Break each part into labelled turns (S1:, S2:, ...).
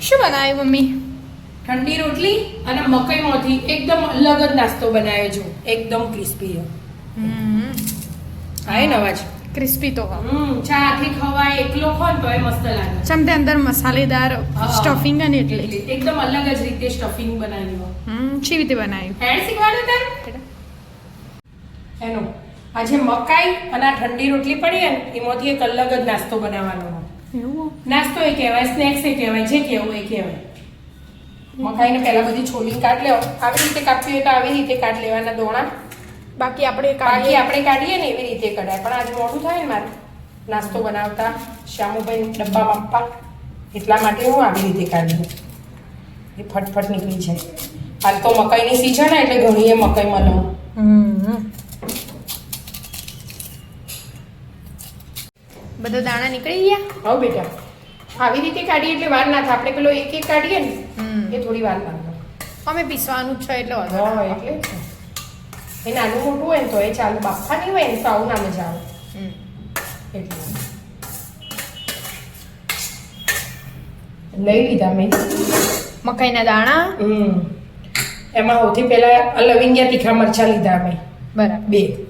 S1: શું બનાવ્યું મમ્મી?
S2: ઠંડી રોટલી અને મકાઈમાંથી એકદમ અલગ જ નાસ્તો બનાવ્યો છું, એકદમ ક્રિસ્પી છે. આય નવાજ
S1: ક્રિસ્પી તો
S2: ચાથી ખવાય, એકલો ખો ને તોય મસ્ત લાગે.
S1: ચમતે અંદર મસાલેદાર સ્ટફિંગ અને એટલે
S2: એકદમ અલગ જ રીતે સ્ટફિંગ બનાવ્યું.
S1: શી રીતે બનાવ્યું?
S2: એડ શીખવાડું તને એનો. આજે મકાઈ અને આ ઠંડી રોટલી પડી ને એમાંથી એક અલગ જ નાસ્તો બનાવવાનો.
S1: એવું
S2: નાસ્તો એ કહેવાય, સ્નેક્સ એ કહેવાય, જે કહેવું એ કહેવાય. મકાઈને પહેલા બધી છોલીને કાઢ લેવા. આવી રીતે કાપવી હોય તો આવી રીતે કાઢ લેવાના દોણા.
S1: બાકી આપણે
S2: કાઢીએ ને એવી રીતે કઢાય. પણ આજે મોડું થાય ને મારે નાસ્તો બનાવતા શ્યામુભાઈ ડબ્બામાં આપવા, એટલા માટે હું આવી રીતે કાઢી. એ ફટફટ નીકળી જાય. હાલ તો મકાઈની સીઝન એટલે ઘણી એ મકાઈ મળે.
S1: બધા દાણા નીકળી ગયા.
S2: હા બેટા, આવી રીતે કાઢીએ એટલે વાર ના થાય. આપણે પેલો એક એક કાઢીએ ને એ થોડી વાર લાગે.
S1: અમે પીસવાનું જ છે એટલે
S2: હા એટલે એ નાનું મોટું હોય ને તો એ ચાલુ, બાફાની હોય ને તો આવું ના મજા આવે. એટલે લઈ લીધા મેં
S1: મકાઈના દાણા.
S2: એમાં સૌથી પહેલા લવિંગિયા તીખા મરચા લીધા અમે
S1: બરાબર
S2: 2.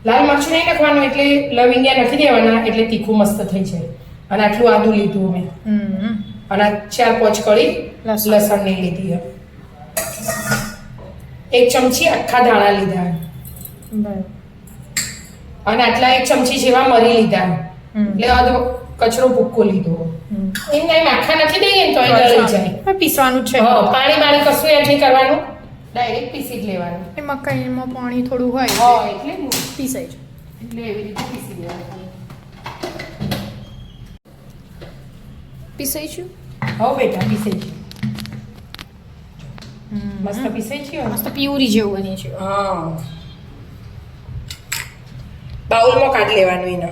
S2: લાલ મરચું નહીં નાખવાનું, એટલે લવિંગિયા નાખી દેવાના એટલે તીખું મસ્ત થઈ જાય. અને આટલું આદુ લીધું અમે, અને 4-5 કળી લસણ ની લીધી. 1 ચમચી આખા ધાણા લીધા, અને આટલા 1 ચમચી જેવા મરી લીધા. એટલે અધ કચરો ભૂક્કો લીધો. એમ નહીં આખા નાખી દઈએ ને તો એ ગળી જાય.
S1: પીસવાનું જ છે.
S2: પાણી કશું એડ નહીં કરવાનું, ડાયરેક્ટ પીસી જ લેવાનું.
S1: એ મકાઈમાં પાણી થોડું હોય
S2: એટલે
S1: પીસાઈ જાય.
S2: એટલે એવી રીતે પીસી દેવાનું.
S1: પીસાઈ છું.
S2: બેટા પીસાઈ છે, મસ્ત પીસાઈ છે.
S1: મસ્ત પ્યુરી જેવું બની છે.
S2: બાઉલમાં કાઢી લેવાનું એને.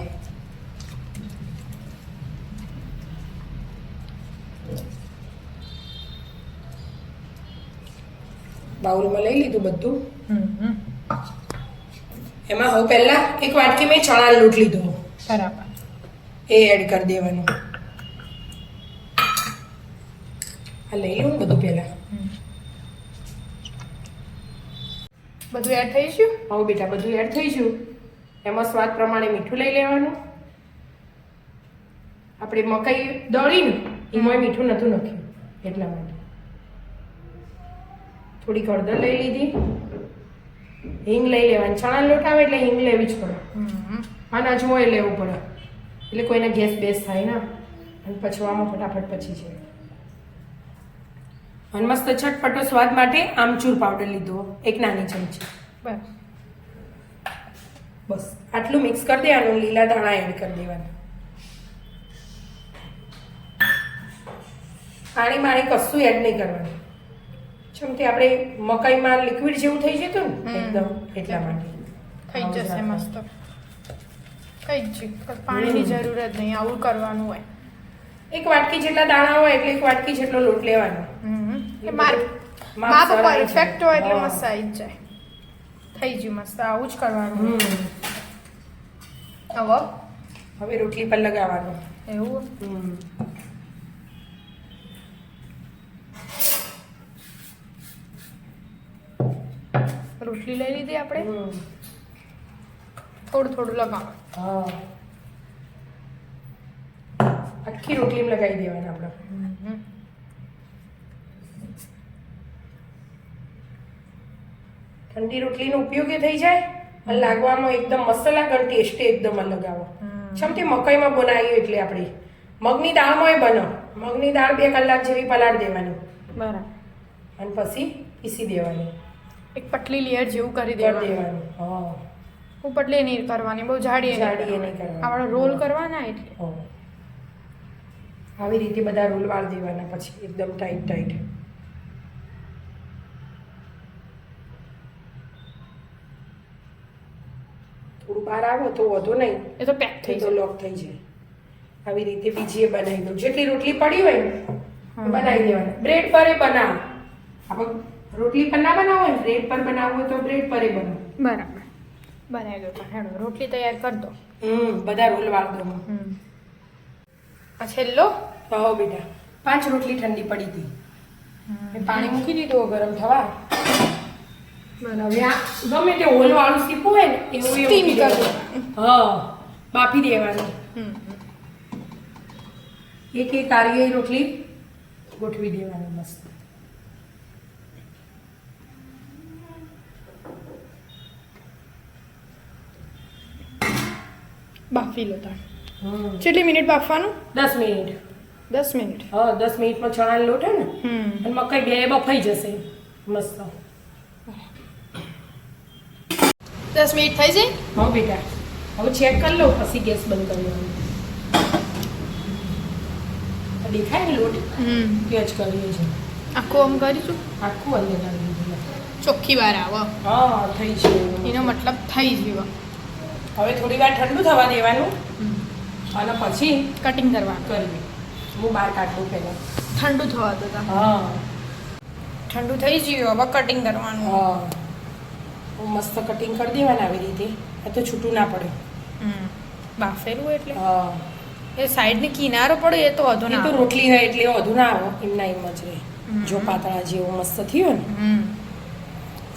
S2: બાઉલમાં લઈ લીધું બધું. એમાં હવે પહેલા 1 વાટકી મેં ચણા લોટ લીધો,
S1: બરાબર.
S2: એ એડ કરી દેવાનું. આ લઈ લઉં બધું પહેલા.
S1: બધું એડ થઈ ગયું.
S2: હવે બેટા બધું એડ થઈ ગયું. એમાં સ્વાદ પ્રમાણે મીઠું લઈ લેવાનું. આપણે મકાઈ દળીને એમાં મીઠું નહોતું નાખ્યું એટલા માટે. થોડી હળદર લઈ લીધી. હિંગ લઈ લેવાની. ચણા લોટ આવે એટલે હિંગ લેવી જ પડે. અને અજમો એ લેવું પડે, એટલે કોઈને ગેસ બેસ થાય ના, અને પચવામાં ફટાફટ પચી જાય. અને મસ્ત ચટપટો સ્વાદ માટે આમચૂર પાવડર લીધો 1 નાની ચમચી. બસ આટલું મિક્સ કરી દેવાનું. લીલા ધાણા એડ કરી દેવાના. પાણી કશું એડ નહીં કરવાનું. જેમથી આપણે મકાઈમાં લિક્વિડ જેવું થઈ જતું ને એકદમ, એટલા માટે
S1: થઈ જશે મસ્ત. થઈ જ પાણીની જરૂર જ નહીં, આવું કરવાનું હોય.
S2: 1 વાટકી જેટલા દાણા હોય એટલે 1 વાટકી જેટલો લોટ લેવાનો.
S1: માપ પરફેક્ટ હોય એટલે મસ્ત આવી જ જાય. થઈ ગયું મસ્ત. આવું જ કરવાનું.
S2: હવે રોટલી પર લગાવવાનું.
S1: એવું રોટલી લઈ લીધી આપણે. થોડું લગાવવાનું.
S2: આખી રોટલીમાં લગાવી દેવાના આપણે. ઠંડી રોટલીનો ઉપયોગી થઈ જાય અને લાગવામાં એકદમ મસ્ત લાગે અને ટેસ્ટી એકદમ અલગ આવે. જેમથી મકાઈમાં બનાવીએ એટલે આપણે મગની દાળમાં બને. મગની દાળ 2 કલાક જેવી પલાળ દેવાની.
S1: બરાબર.
S2: અને પછી પીસી દેવાની.
S1: એક પટલી લેયર જેવું કરી દેવાનું. હું પટલી નહીં કરવાની, બહુ જાડી નહીં કરવાની. આપણે રોલ કરવાના એટલે
S2: આવી રીતે બધા રોલ વાળ દેવાના. પછી એકદમ ટાઈટ. થોડું બહાર આવે તો વધુ નહીં,
S1: એ તો પેક થઈ
S2: તો લોક થઈ જાય. આવી રીતે બીજી બનાવી દઉં. જેટલી રોટલી પડી હોય ને બનાવી દેવાની. બ્રેડ પર એ બનાવો. આપણે રોટલી પર ના બનાવો ને, બ્રેડ પર બનાવવું હોય તો બ્રેડ પર એ બનાવો.
S1: બરાબર. બનાવી દો. હેડો રોટલી તૈયાર કરી દો.
S2: બધા રોલ વાળ દો.
S1: આ છેલ્લો.
S2: હા બેટા, 5 રોટલી ઠંડી પડી હતી મેં પાણી મૂકી દીધું ગરમ થવા અને હવે આ ગમે તે હોલ વાળું સીપું હોય ને એવું એ
S1: Steam
S2: મૂકી દેવાનું. હા બાફી દેવાનું એક આરી રોટલી ગોઠવી દેવાની મસ્ત
S1: બાફી લો તાર કેટલી મિનિટ બાફવાનું
S2: 10 મિનિટ
S1: 10 મિનિટ
S2: હા 10 મિનિટમાં ચણાનો લોટ હે ને અને મકાઈ બે બફાઈ જશે મસ્ત
S1: 10 મિનિટ થઈ જાય
S2: હા બેટા હવે ચેક કરી લો પછી ગેસ બંધ કરી દેવાનો દેખાય ને લોટ કે જ કરીએ છીએ
S1: આખું આમ કરીશું
S2: આખું અંદર નાખી દીધું
S1: ચોખ્ખી વાર આવે
S2: હા થઈ છે
S1: એનો મતલબ થઈ ગયો
S2: હવે થોડી વાર ઠંડુ થવા દેવાનું અને પછી
S1: કટિંગ કરવાનું
S2: કરવી હું બહાર કાઢું પહેલાં
S1: ઠંડુ થવા દો તમે
S2: હા
S1: ઠંડુ થઈ ગયું હવે કટિંગ કરવાનું
S2: હા હું મસ્ત કટિંગ કરી દેવાના આવી રીતે એ તો છૂટું ના પડે
S1: બાફેલું એટલે
S2: હા
S1: એ સાઈડની કિનારો પડે એ તો વધુ
S2: એ
S1: ના
S2: તો રોટલી હોય એટલે વધુ ના આવે એમના એમ જ રહે જો પાતળા જેવું મસ્ત થયું ને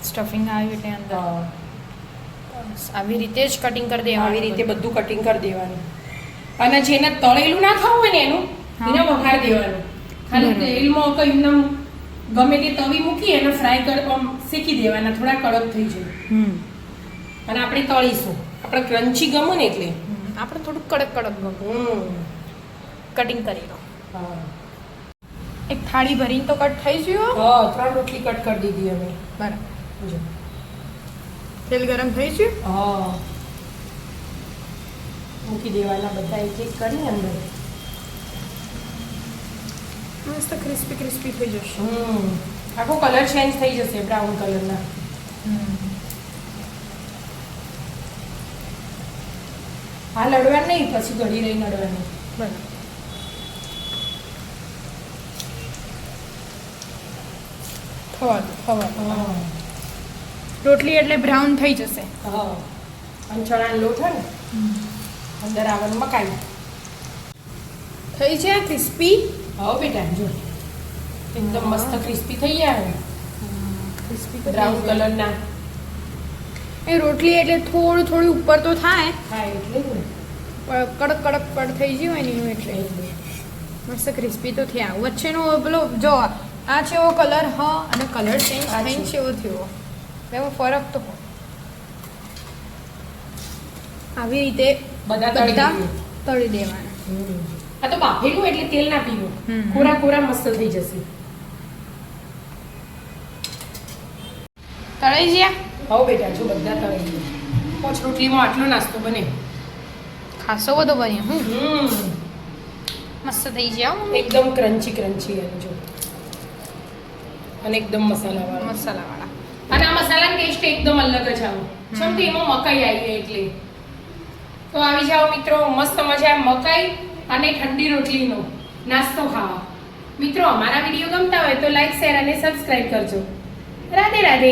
S1: સ્ટફિંગ આવ્યું એટલે અંદર
S2: હા
S1: બસ આવી રીતે જ કટિંગ કરી દેવાનું
S2: આવી રીતે બધું કટિંગ કરી દેવાનું અને જેને તળેલું ના ખાવું હોય ને એનું એને વઘાર દેવાનું ખાલી તેલમાં કઈ એમને ગમે તે તવી મૂકી અને ફ્રાય કર શેકી દેવાના થોડા કડક થઈ જાય અને આપણે તળીશું આપણે ક્રન્ચી ગમે ને એટલે
S1: આપણે થોડુંક કડક કડક ગમે કટિંગ કરી લો
S2: હા
S1: એક થાળી ભરીને તો કટ થઈ ગયું
S2: હા 3 રોટલી કટ કરી દીધી અમે
S1: બરાબર
S2: જો
S1: તેલ ગરમ થઈ ગયું
S2: હા મૂકી દેવાના બધા એક એક કરી અંદર
S1: મસ્ત ક્રિસ્પી ક્રિસ્પી થઈ જશે
S2: આખો કલર ચેન્જ થઈ જશે બ્રાઉન કલરના આ લડવાનું નહીં પછી ઘડી રહી નડવાની
S1: બરાબર થવા દો રોટલી એટલે બ્રાઉન થઈ જશે
S2: હા અને ચણાનો લોટ હોય ને અંદર આવવાનું મકાઈ
S1: થઈ છે ક્રિસ્પી
S2: હા બેટા જો એકદમ મસ્ત ક્રિસ્પી થઈ જાય
S1: ક્રિસ્પી
S2: બ્રાઉન કલરના
S1: એ રોટલી એટલે થોડું થોડું ઉપર તો થાય
S2: હા એટલે જ ને
S1: કડક કડક કડ થઈ ગયું હોય ને એનું એટલે મસ્ત ક્રિસ્પી તો થયા વચ્ચેનો પેલો જો આ છે એવો કલર હા અને કલર ચેન્જ થઈને છે એવો થયો એવો ફરક તો આવી રીતે
S2: બધા
S1: તળી દેવાના
S2: આ તો બાફેલું એટલે તેલ ના પીવું કોરા કોરા મસ્ત થઈ જશે
S1: તળાઈ ગયા
S2: હો બેટા જો બધા તળાઈ ગયા 5 રોટલીમાં આટલો નાસ્તો બને
S1: ખાસો બધો બન્યો મસ્ત થઈ ગયા
S2: એકદમ ક્રન્ચી ક્રન્ચી અને જો અને એકદમ મસાલાવાળો
S1: મસાલાવાળા
S2: અને આ મસાલાનો ટેસ્ટ એકદમ અલગ જ આવે સમજી એમાં મકાઈ આવી એટલે તો આવી જાઓ મિત્રો મસ્ત મજા મકાઈ અને ઠંડી રોટલીનો નાસ્તો ખાવા મિત્રો અમારા વિડીયો ગમતા હોય તો લાઈક શેર અને સબસ્ક્રાઇબ કરજો રાધે રાધે